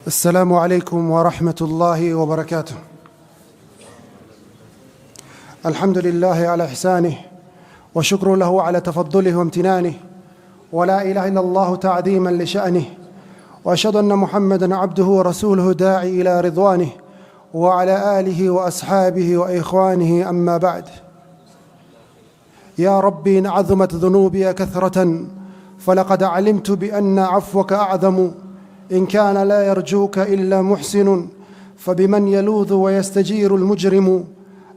السلام عليكم ورحمة الله وبركاته. الحمد لله على إحسانه وشكر له على تفضله وامتنانه، ولا إله إلا الله تعظيما لشأنه، وأشهد أن محمدا عبده ورسوله داعي إلى رضوانه وعلى آله وأصحابه وإخوانه. أما بعد، يا ربي إن عظمت ذنوبي كثرة فلقد علمت بأن عفوك أعظم، إن كان لا يرجوك إلا محسن فبمن يلوذ ويستجير المجرم.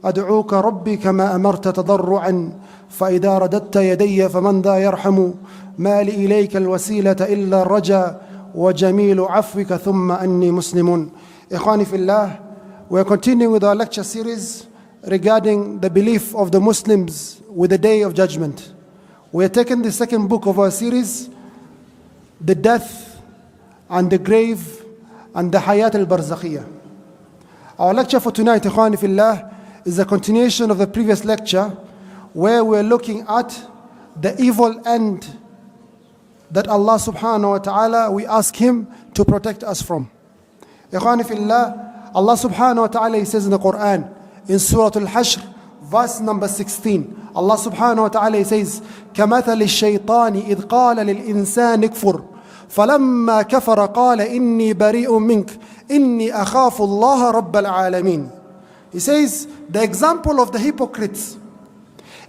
أدعوك ربي كما أمرت تضرعا، فإذا رددت يدي فمن ذا يرحم. ما لي إليك الوسيلة إلا الرجا، وجميل عفوك ثم أني مسلم. إخواني في الله, we are continuing with our lecture series regarding the belief of the Muslims with the Day of Judgment. We are taking the second book of our series, the death and the grave and the Hayat al-Barzakhiyah. Our lecture for tonight, Ikhwani Fillah, is a continuation of the previous lecture where we're looking at the evil end that Allah subhanahu wa ta'ala, we ask Him to protect us from. Ikhwani Fillah, Allah subhanahu wa ta'ala, He says in the Quran, in Surah Al-Hashr, verse number 16, Allah subhanahu wa ta'ala, He says, كَمَثَلِ الشَّيْطَانِ إِذْ قَالَ لِلْإِنسَانِ اكْفُرْ فَلَمَّا كَفَرَ قَالَ إِنِّي بَرِيءٌ مِّنْكَ إِنِّي أَخَافُ اللَّهَ رَبَّ الْعَالَمِينَ. He says, the example of the hypocrites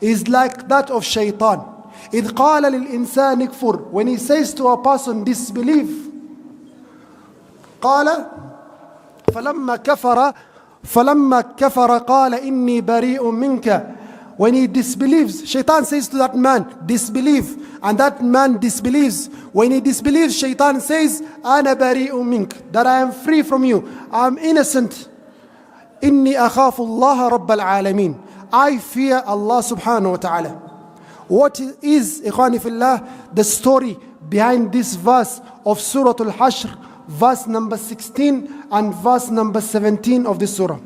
is like that of shaitan. إِذْ قَالَ لِلْإِنسَانِ اكْفُرْ, when he says to a person, disbelieve. قَالَ فَلَمَّا كَفَرَ قَالَ إِنِّي بَرِيءٌ مِّنْكَ. When he disbelieves, shaitan says to that man, disbelieve. And that man disbelieves. When he disbelieves, shaitan says, أَنَا بَرِيءٌ مِّنْكَ, that I am free from you, I am innocent. إِنِّي أَخَافُ اللَّهَ رَبَّ الْعَالَمِينَ, I fear Allah subhanahu wa ta'ala. What is, Ikhwani Fillah, the story behind this verse of Surah Al-Hashr, verse number 16 and verse number 17 of this surah?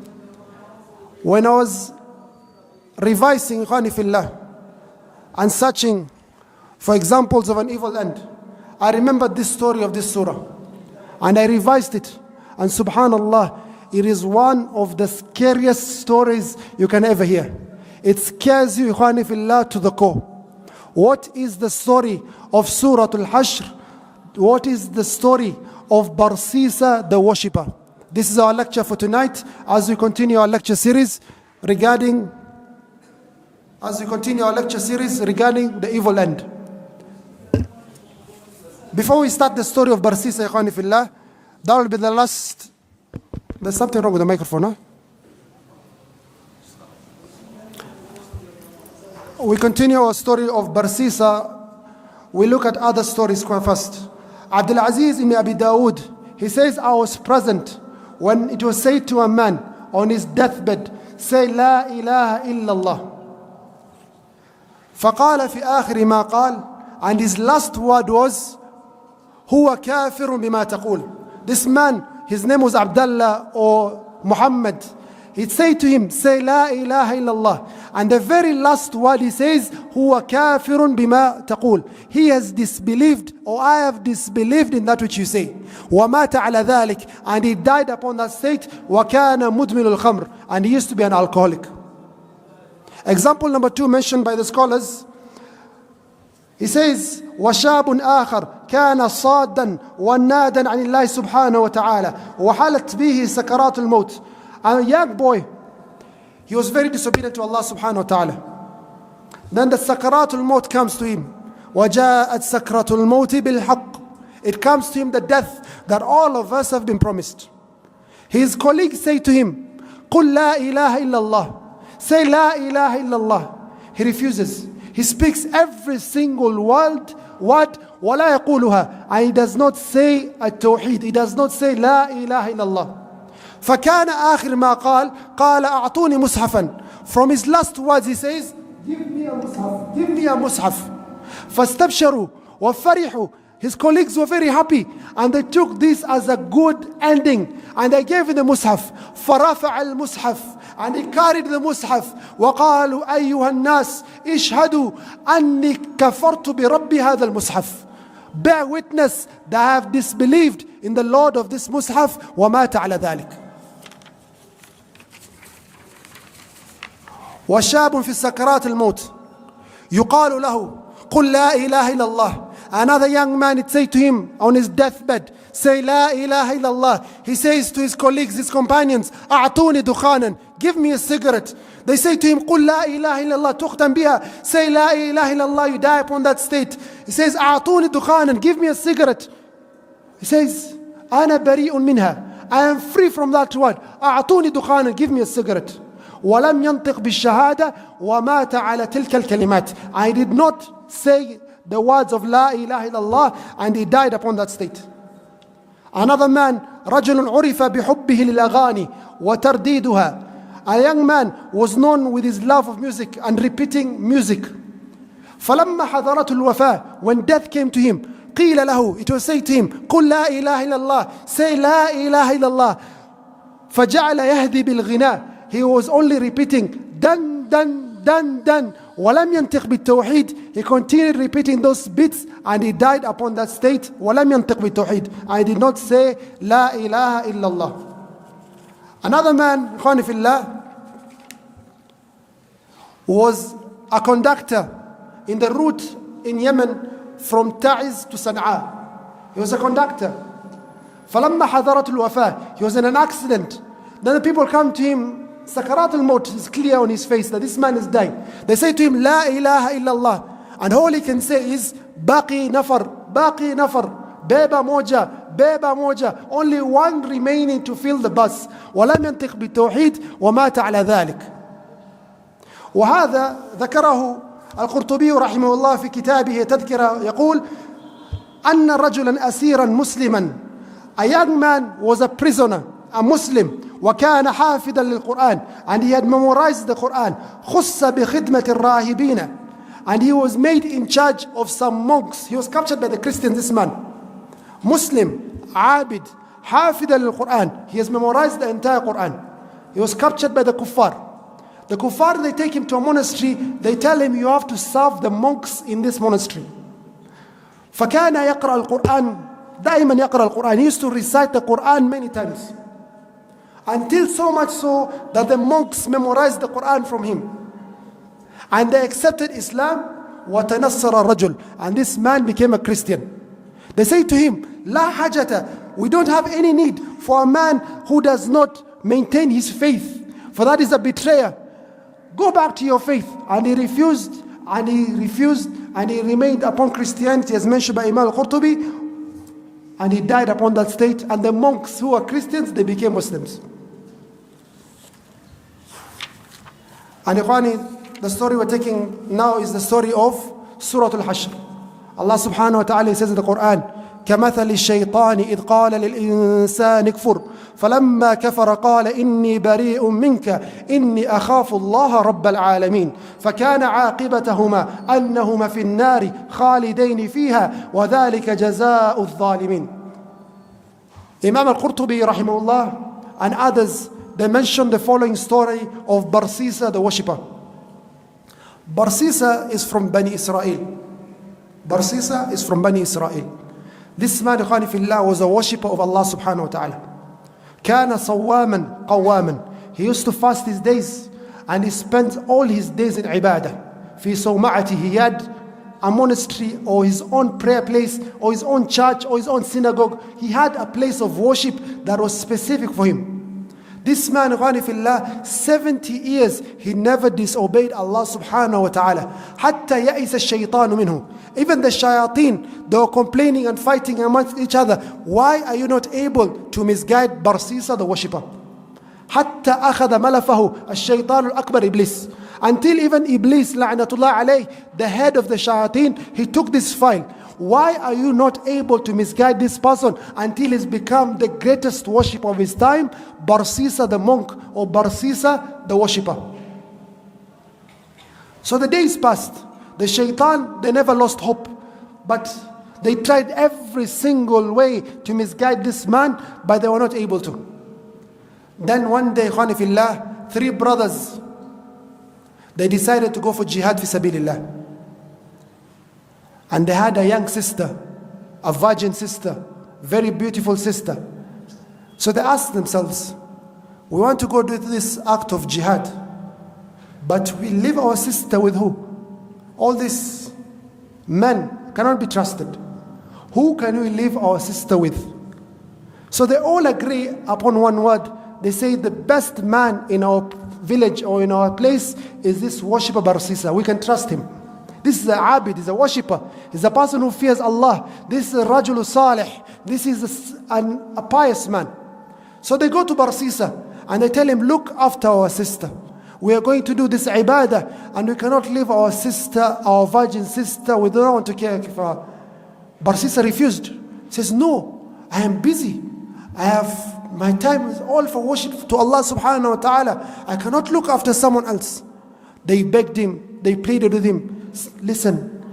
When I was revising, Ikhwani Fillah, and searching for examples of an evil end, I remembered this story of this surah and I revised it, and subhanallah, it is one of the scariest stories you can ever hear. It scares you, Ikhwani Fillah, to the core. What is the story of Surah Al-Hashr? What is the story of Barsisa, the worshipper? This is our lecture for tonight as we continue our lecture series regarding the evil end. Before we start the story of Barsisa, Ikhwani Fillah, that will be the last. There's something wrong with the microphone, huh? We continue our story of Barsisa. We look at other stories first. Abdul Aziz ibn Abi Dawood, he says, I was present when it was said to a man on his deathbed, say La ilaha illallah. فقال في آخر ما قال, and his last word was هو كافر بما تقول. This man, his name was Abdullah or Muhammad. He'd say to him, say La ilaha illallah. And the very last word he says, هو كافر بما تقول. He has disbelieved, or I have disbelieved in that which you say. ومات على ذلك, and he died upon that state. وكان مدمن الخمر, and he used to be an alcoholic. Example number 2 mentioned by the scholars, he says, وشاب آخر كان صادا ونادا عن الله سبحانه وتعالى وحالت به سكرات الموت. A young boy, he was very disobedient to Allah subhanahu wa ta'ala. Then the سكرات الموت comes to him. وجاءت سكرة الموت بالحق. It comes to him, the death that all of us have been promised. His colleagues say to him, قل لا إله إلا الله. Say La ilaha illallah. He refuses. He speaks every single word, ولا يقولها, and he does not say التوحيد. He does not say La ilaha illallah. فكان آخر ما قال أعطوني مصحفا. From his last words he says, give me a mushaf, give me a mushaf. فاستبشروا وفرحوا. His colleagues were very happy and they took this as a good ending and they gave him the mushaf. فرفع المصحف, and he carried the mushaf. وقالوا أيها الناس اشهدوا أني كفرت برب هذا المصحف. Bear witness that I have disbelieved in the Lord of this Mus'haf, وَمَاتَ عَلَى ذَلِكَ. وشاب في السكرات الموت يقال له قل لا إله إلا الله. Another young man, it say to him on his deathbed, say La ilaha illallah. He says to his colleagues, his companions, أعطوني دخانا, give me a cigarette. They say to him, قل لا إله إلا الله تختم بها. Say La ilaha illallah, you die upon that state. He says أعطوني دخانا, give me a cigarette. He says أنا بريء منها, I am free from that word. أعطوني دخانا, give me a cigarette. ولم ينطق بالشهادة ومات على تلك الكلمات. I did not say the words of La ilaha illallah, and he died upon that state. Another man, رجل عرف بحبه للأغاني وترديدها. A young man was known with his love of music and repeating music. فلما حضرته الوفاة, when death came to him, قيل له, it was said to him, قل لا إله إلا الله, say لا إله إلا الله. فجعل يهدي بالغناء. He was only repeating dan dan dan dan. ولم ينطق بالتوحيد. He continued repeating those bits and he died upon that state. ولم ينطق بالتوحيد. I did not say لا إله إلا الله. Another man, إخواني في الله, was a conductor in the route in Yemen from Ta'iz to Sana'a. He was a conductor. فلما حضرت الوفاة, he was in an accident. Then the people come to him. Sakarat al-Maut is clear on his face that this man is dying. They say to him, La ilaha illallah. And all he can say is, Baqi nafar, beba moja. Only one remaining to fill the bus. ولم ينطق بالتوحيد ومات على ذلك. وهذا ذكره القرطبي رحمه الله في كتابه تذكرة, يقول أن رجلا أسيرا مسلما. A young man was a prisoner, a Muslim. وكان حافظا للقرآن, and he had memorized the Quran. خص بخدمة الراهبين, and he was made in charge of some monks. He was captured by the Christians, this man. Muslim, عابد, حافظا للقرآن. He has memorized the entire Quran. He was captured by the kuffar. The kuffar, they take him to a monastery. They tell him, you have to serve the monks in this monastery. فكان يقرأ القرآن, دائما يقرأ القرآن. He used to recite the Quran many times. Until so much so that the monks memorized the Quran from him. And they accepted Islam. وَتَنَصَّرَ الرَّجُلُ, and this man became a Christian. They say to him, لَا حَاجَةَ, we don't have any need for a man who does not maintain his faith, for that is a betrayer. Go back to your faith. And he refused, and he remained upon Christianity, as mentioned by Imam al-Qurtubi, and he died upon that state. And the monks who were Christians, they became Muslims. And Ikhwani, the story we're taking now is the story of Surah Al-Hashr. Allah subhanahu wa ta'ala says in the Quran, كَمَثَلِ الشَّيْطَانِ إِذْ قَالَ لِلْإِنسَانِ اكْفُرْ فَلَمَّا كَفَرَ قَالَ إِنِّي بَرِيءٌ مِّنْكَ إِنِّي أَخَافُ اللَّهَ رَبَّ الْعَالَمِينَ فَكَانَ عَاقِبَتَهُمَا أَنَّهُمَا فِي النَّارِ خَالِدَيْنِ فِيهَا وَذَلِكَ جَزَاءُ الظَّالِمِينَ. Imam al-Qurtubi rahimahullah and others, they mentioned the following story of Barsisa, the worshipper. Barsisa is from Bani Israel. Barsisa is from Bani Israel. This man, ikhwani fillah, was a worshipper of Allah subhanahu wa ta'ala. كان صواما قواما. He used to fast his days, and he spent all his days in ibadah. في صومعته, he had a monastery or his own prayer place or his own church or his own synagogue. He had a place of worship that was specific for him. This man, ikhwani fillah, 70 years, he never disobeyed Allah subhanahu wa ta'ala. حتى يئس الشيطان منه. Even the shayateen, they were complaining and fighting amongst each other. Why are you not able to misguide Barsisa, the worshipper? حتى أخذ ملفه الشيطان الأكبر إبليس. Until even Iblis, la'natullah alayh, the head of the shayateen, he took this file. Why are you not able to misguide this person until he's become the greatest worshipper of his time, Barsisa the monk or Barsisa the worshipper? So the days passed. The shaitan, they never lost hope, but they tried every single way to misguide this man, but they were not able to. Then one day, ikhwani fillah, 3 brothers, they decided to go for jihad fi sabilillah. And they had a young sister, a virgin sister, very beautiful sister. So they asked themselves, we want to go do this act of jihad, but we leave our sister with who? All these men cannot be trusted. Who can we leave our sister with? So they all agree upon one word. They say the best man in our village or in our place is this worshipper Barsisa. We can trust him. This is a abid, he's a worshipper. He's a person who fears Allah. This is a rajul salih. This is a pious man. So they go to Barsisa and they tell him, look after our sister. We are going to do this ibadah and we cannot leave our sister, our virgin sister, with no one to care for her. Barsisa refused. He says, no, I am busy. I have, my time is all for worship to Allah subhanahu wa ta'ala. I cannot look after someone else. They begged him, they pleaded with him. Listen,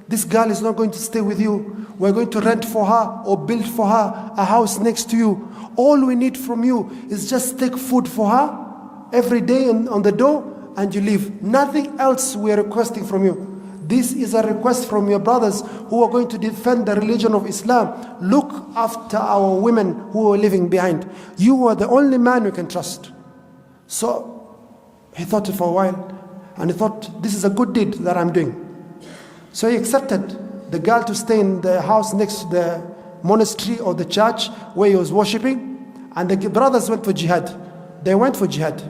this girl is not going to stay with you. We're going to rent for her or build for her a house next to you. All we need from you is just take food for her every day on the door and you leave. Nothing else we are requesting from you. This is a request from your brothers who are going to defend the religion of Islam. Look after our women who are living behind. You are the only man we can trust. So he thought for a while and he thought, this is a good deed that I'm doing. So he accepted the girl to stay in the house next to the monastery or the church where he was worshipping, and the brothers went for jihad. They went for jihad.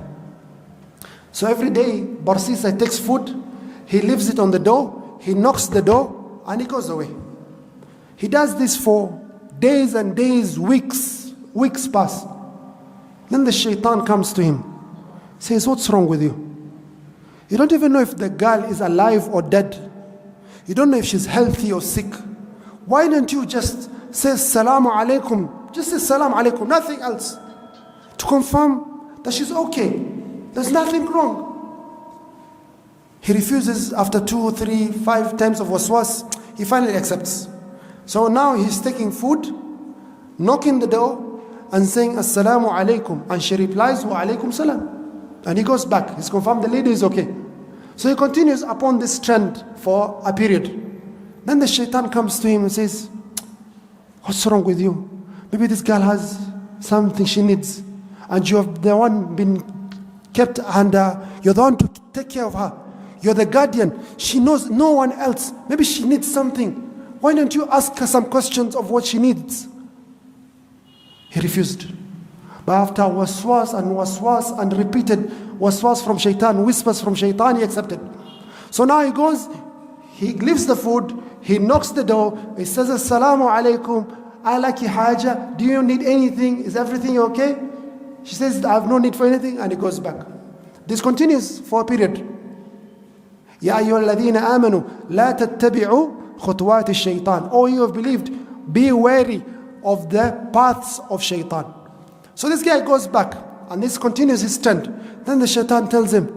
So every day Barsisa takes food, he leaves it on the door, he knocks the door and he goes away. He does this for days and days, weeks pass. Then the shaitan comes to him, says, what's wrong with you? You don't even know if the girl is alive or dead. You don't know if she's healthy or sick. Why don't you just say salamu alaikum? Just say salamu alaikum, nothing else, to confirm that she's okay. There's nothing wrong. He refuses after 2, 3, 5 times of waswas. He finally accepts. So now he's taking food, knocking the door and saying assalamu alaikum, and she replies wa alaikum salam. And he goes back. He's confirmed the lady is okay. So he continues upon this trend for a period. Then the shaitan comes to him and says, what's wrong with you? Maybe this girl has something she needs, and you have the one been kept, and you're the one to take care of her. You're the guardian. She knows no one else. Maybe she needs something. Why don't you ask her some questions of what she needs? He refused. But after waswas and repeated waswas from shaitan, whispers from shaitan, he accepted. So now he goes, he leaves the food, he knocks the door, he says, assalamu alaikum, alaki haja, do you need anything? Is everything okay? She says, I have no need for anything, and he goes back. This continues for a period. Ya ayyuhalladhina amanu, la tattabi'u khutuwati shaitan. Oh, you have believed, be wary of the paths of shaitan. So this guy goes back, and this continues his trend. Then the shaitan tells him,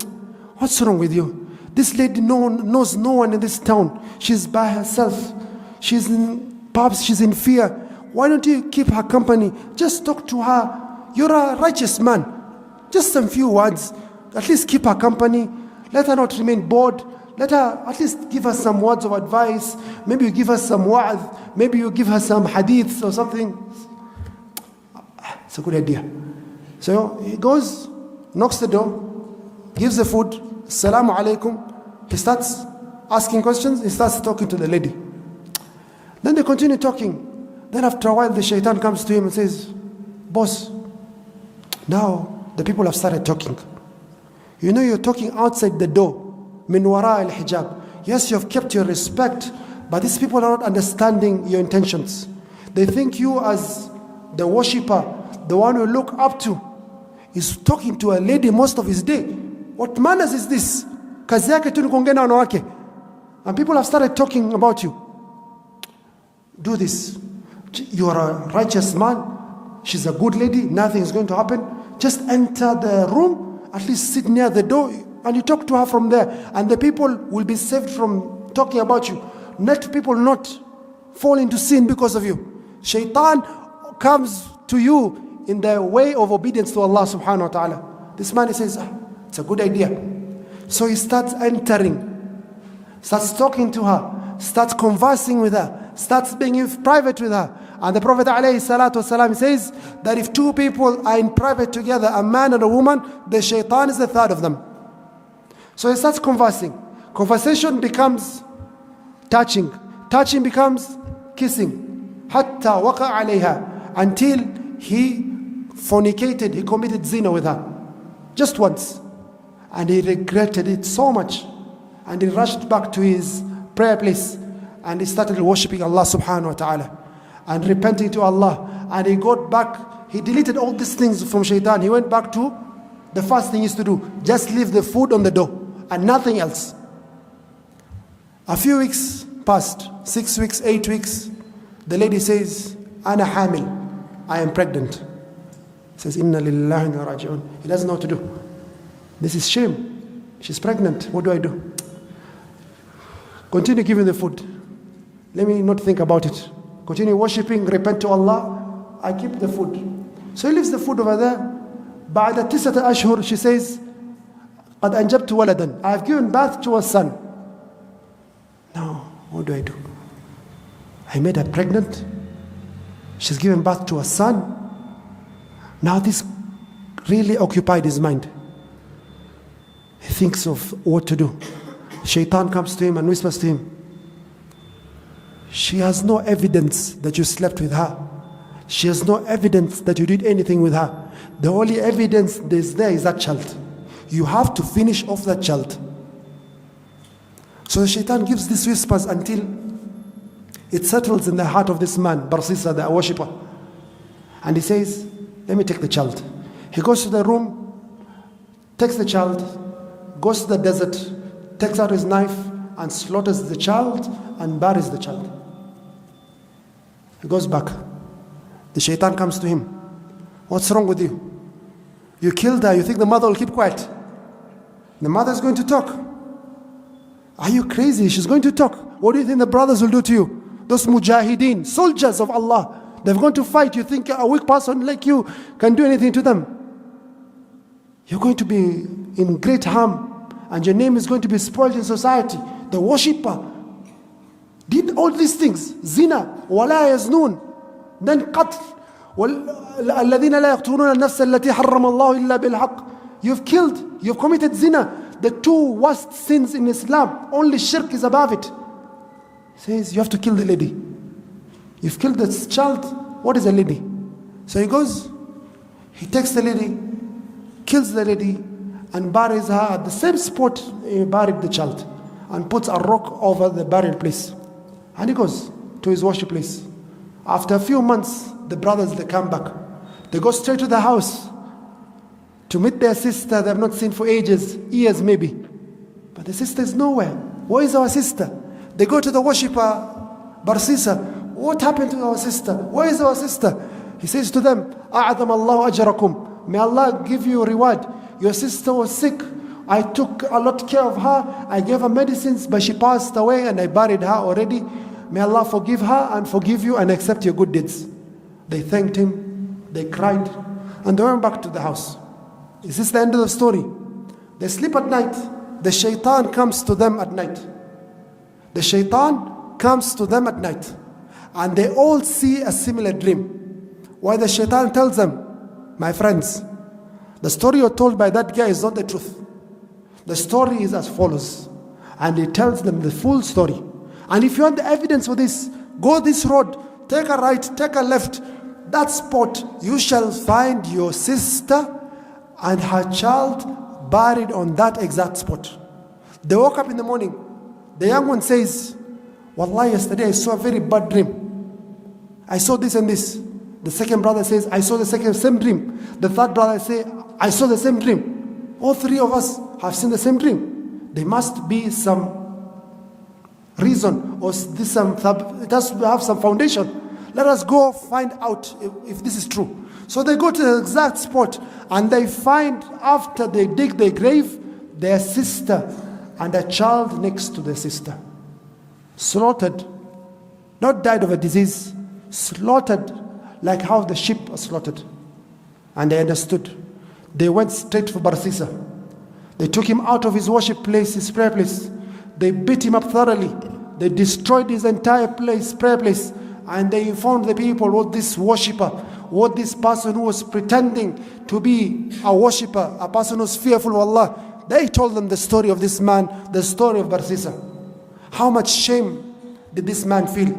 what's wrong with you? This lady knows no one in this town. She's by herself. Perhaps she's in fear. Why don't you keep her company? Just talk to her. You're a righteous man. Just some few words. At least keep her company. Let her not remain bored. Let her at least give her some words of advice. Maybe you give her some wa'adh. Maybe you give her some hadiths or something. It's a good idea. So he goes, knocks the door, gives the food, assalamu alaikum. He starts asking questions, he starts talking to the lady. Then they continue talking. Then after a while the shaitan comes to him and says, boss, now the people have started talking. You know you're talking outside the door, min wara al-hijab. Yes, you have kept your respect, but these people are not understanding your intentions. They think you as the worshipper, the one we look up to, is talking to a lady most of his day. What manners is this? Kazi yake tu ni kuongea na wanawake. And people have started talking about you. Do this. You are a righteous man. She's a good lady. Nothing is going to happen. Just enter the room, at least sit near the door, and you talk to her from there. And the people will be saved from talking about you. Let people not fall into sin because of you. Shaitan comes to you in the way of obedience to Allah subhanahu wa ta'ala. This man, he says, it's a good idea. So he starts entering, starts talking to her, starts conversing with her, starts being in private with her. And the Prophet ﷺ says that if two people are in private together, a man and a woman, the shaitan is the third of them. So he starts conversing. Conversation becomes touching. Touching becomes kissing. Hatta waqa alayha. Until he fornicated, he committed zina with her. Just once. And he regretted it so much. And he rushed back to his prayer place. And he started worshipping Allah subhanahu wa ta'ala. And repenting to Allah. And he got back. He deleted all these things from shaitan. He went back to the first thing he used to do. Just leave the food on the door. And nothing else. A few weeks passed. 6 weeks, 8 weeks. The lady says, Ana hamil. I am pregnant. Says, Inna lillahi wa inna raji'un. He doesn't know what to do. This is shame. She's pregnant. What do I do? Continue giving the food. Let me not think about it. Continue worshipping, repent to Allah. I keep the food. So he leaves the food over there. بعد 9 أشهر, she says, قد أنجبت ولدا. I have given birth to a son. Now, what do I do? I made her pregnant. She's given birth to a son. Now this really occupied his mind. He thinks of what to do. Shaitan comes to him and whispers to him, she has no evidence that you slept with her. She has no evidence that you did anything with her. The only evidence there is that child. You have to finish off that child. So the shaitan gives these whispers until it settles in the heart of this man, Barsisa, the worshipper. And he says, let me take the child. He goes to the room, takes the child, goes to the desert, takes out his knife and slaughters the child and buries the child. He goes back. The shaitan comes to him. What's wrong with you? You killed her. You think the mother will keep quiet? The mother is going to talk. Are you crazy? She's going to talk. What do you think the brothers will do to you? Those mujahideen, soldiers of Allah. They're going to fight. You think a weak person like you can do anything to them? You're going to be in great harm. And your name is going to be spoiled in society. The worshipper did all these things. Zina, wala yaznun, then qatl. الذين لا يقتلون النفس التي حرم الله إلا بالحق. You've killed, you've committed zina. The two worst sins in Islam. Only shirk is above it. He says, you have to kill the lady. You've killed this child. What is a lady? So he goes, he takes the lady, kills the lady, and buries her at the same spot he buried the child, and puts a rock over the burial place. And he goes to his worship place. After a few months, the brothers, they come back. They go straight to the house to meet their sister they have not seen for ages, years maybe. But the sister is nowhere. Where is our sister? They go to the worshipper, Barsisa. What happened to our sister? Where is our sister? He says to them, أَعْظَمَ اللَّهُ أَجْرَكُمْ. May Allah give you a reward. Your sister was sick. I took a lot care of her. I gave her medicines, but she passed away and I buried her already. May Allah forgive her and forgive you and accept your good deeds. They thanked him. They cried. And they went back to the house. Is this the end of the story? They sleep at night. The shaitan comes to them at night. The shaitan comes to them at night. And they all see a similar dream. Why the shaitan tells them, my friends, the story you're told by that guy is not the truth. The story is as follows. And he tells them the full story. And if you want the evidence for this, go this road, take a right, take a left. That spot, you shall find your sister and her child buried on that exact spot. They woke up in the morning. The young one says, Wallahi, yesterday I saw a very bad dream. I saw this and this. The second brother says, I saw the same dream. The third brother says, I saw the same dream. All three of us have seen the same dream. There must be some reason, or this it has to have some foundation. Let us go find out if this is true. So they go to the exact spot and they find, after they dig their grave, their sister and a child next to their sister. Slaughtered. Not died of a disease. Slaughtered like how the sheep are slaughtered. And they understood. They went straight for Barsisa. They took him out of his worship place, his prayer place. They beat him up thoroughly. They destroyed his entire place, prayer place. and they informed the people what this worshipper, what this person who was pretending to be a worshipper, a person who's fearful of Allah, they told them the story of this man, the story of Barsisa. How much shame did this man feel?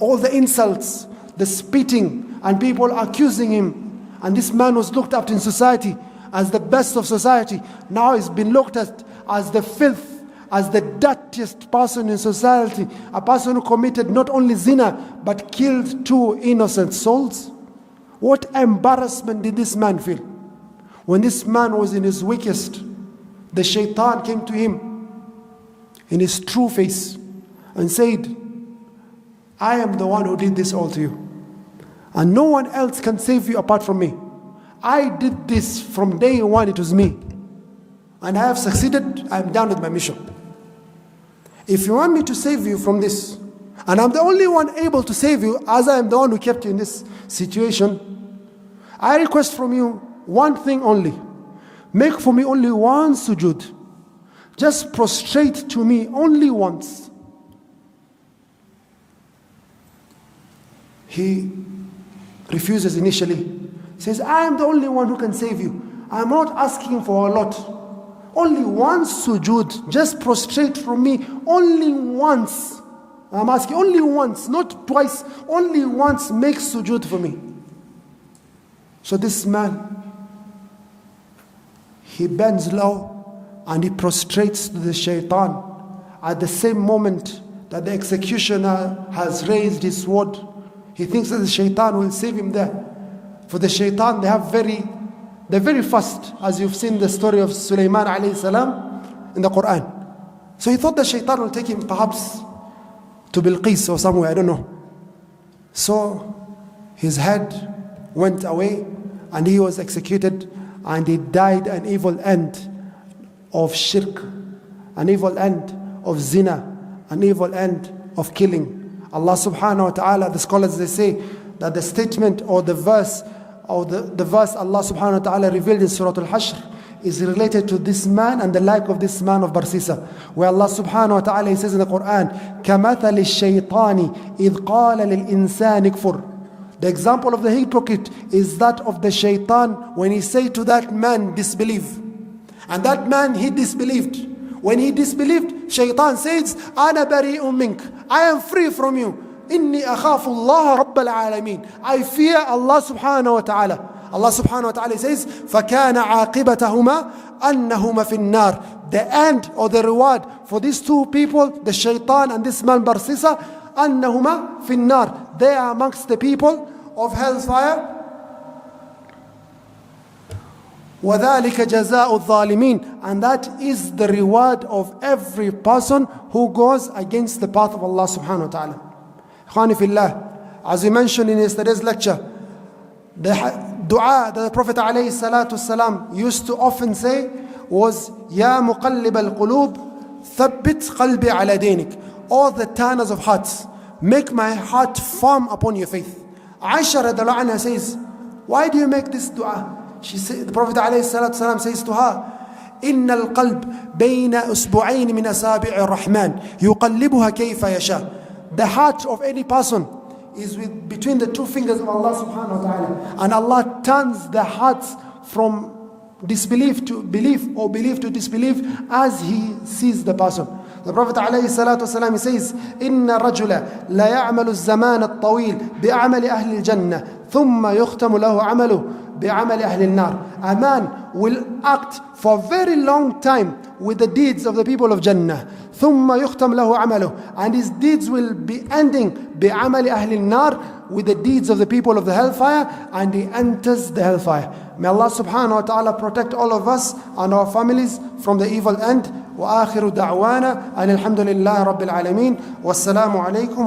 All the insults, the spitting, and people accusing him. And this man was looked up in society as the best of society. Now he's been looked at as the filth, as the dirtiest person in society, a person who committed not only zina, but killed 2 innocent souls. What embarrassment did this man feel? When this man was in his weakest, the shaitan came to him in his true face and said, I am the one who did this all to you. And no one else can save you apart from me. I did this from day one, it was me. And I have succeeded, I am done with my mission. If you want me to save you from this, and I'm the only one able to save you, as I am the one who kept you in this situation, I request from you one thing only. Make for me only one sujood. Just prostrate to me only once. He refuses initially. He says, I am the only one who can save you. I am not asking for a lot. Only one sujood. Just prostrate from me only once. I'm asking only once, not twice. Only once, make sujood for me. So this man, he bends low and he prostrates to the shaitan. At the same moment that the executioner has raised his sword, he thinks that the shaitan will save him there. For the shaitan, they're very fast, as you've seen the story of Sulaiman alayhi salam in the Quran. So he thought the shaitan will take him perhaps to Bilqis or somewhere, I don't know. So his head went away and he was executed, and he died an evil end of shirk, an evil end of zina, an evil end of killing. Allah subhanahu wa ta'ala, the scholars, they say that the statement or the verse the verse Allah subhanahu wa ta'ala revealed in Surah Al-Hashr is related to this man and the like of this man of Barsisa, where Allah subhanahu wa ta'ala, He says in the Quran, كَمَثَلِ الشَّيْطَانِ إِذْ قَالَ لِلْإِنسَانِ كْفُرْ. The example of the hypocrite is that of the shaitan when he said to that man, disbelieve. And that man, he disbelieved. When he disbelieved, shaitan says, أَنَا بَرِيءٌ مِنْكَ, I am free from you. إِنِّي أَخَافُ اللَّهَ رَبَّ الْعَالَمِينَ, I fear Allah subhanahu wa ta'ala. Allah subhanahu wa ta'ala says, فَكَانَ عَاقِبَتَهُمَا أَنَّهُمَا فِي النَّارِ. The end or the reward for these two people, the shaitan and this man Barsisa, أَنَّهُمَا فِي النَّارِ, they are amongst the people of hellfire. وَذَلِكَ جَزَاءُ الظَّالِمِينَ, and that is the reward of every person who goes against the path of Allah subhanahu wa ta'ala. Ikhwani fillah, as we mentioned in yesterday's lecture, the dua that the Prophet alayhi salatu wasalam used to often say was, Ya muqallib al-qulub, thabbit qalbi ala dinik. All the turners of hearts, make my heart firm upon your faith. Aisha radiallahu anha says, why do you make this dua? She said, the Prophet alayhi salatu wasalam says to her, إن القلب بين أسبوعين من أصابع الرحمن يقلبها كيف يشاء. The heart of any person is between the two fingers of Allah subhanahu wa ta'ala. And Allah turns the hearts from disbelief to belief or belief to disbelief as He sees the person. The Prophet alayhi salatu wasalam says, إن الرجل لا يعمل الزمان الطويل بعمل أهل الجنة ثم يختم له عمله بعمل أهل النار. A man will act for a very long time with the deeds of the people of Jannah. ثم يختم له عمله, and his deeds will be ending بعمل أهل النار, with the deeds of the people of the hellfire, and he enters the hellfire. May Allah subhanahu wa ta'ala protect all of us and our families from the evil end. وآخر دعوانا أن الحمد لله رب العالمين والسلام عليكم.